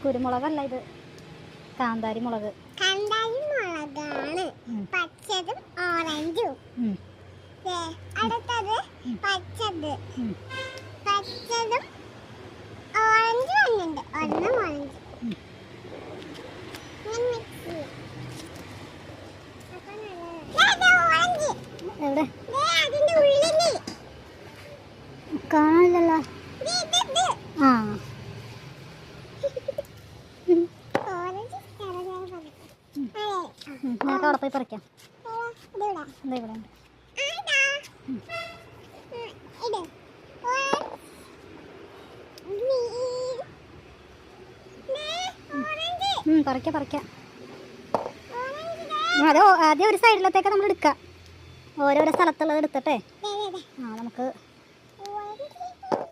കുരുമുളകല്ല ഇത്, കാന്താരി മുളക്. കാന്താരി മുളകാണ്. പച്ചതും ഓറഞ്ചും. അടുത്തത് പച്ചത്. പച്ചതും ഓറഞ്ചും ഒന്നുണ്ട്. ഒരെണ്ണം ഓറഞ്ച്. എവിടെ അതിന്റെ ഉള്ളില് കാണില്ലല്ലോ. ആ നിനക്ക് അവിടെ പോയി പറിക്കാം. എന്താ ഇവിടെ ഉണ്ട്. പറിക്കാം പറിക്കാം. അത് ആദ്യം ഒരു സൈഡിലത്തേക്ക് നമ്മൾ എടുക്കാം. ഓരോരോ സ്ഥലത്തുള്ളത് എടുത്തിട്ടേ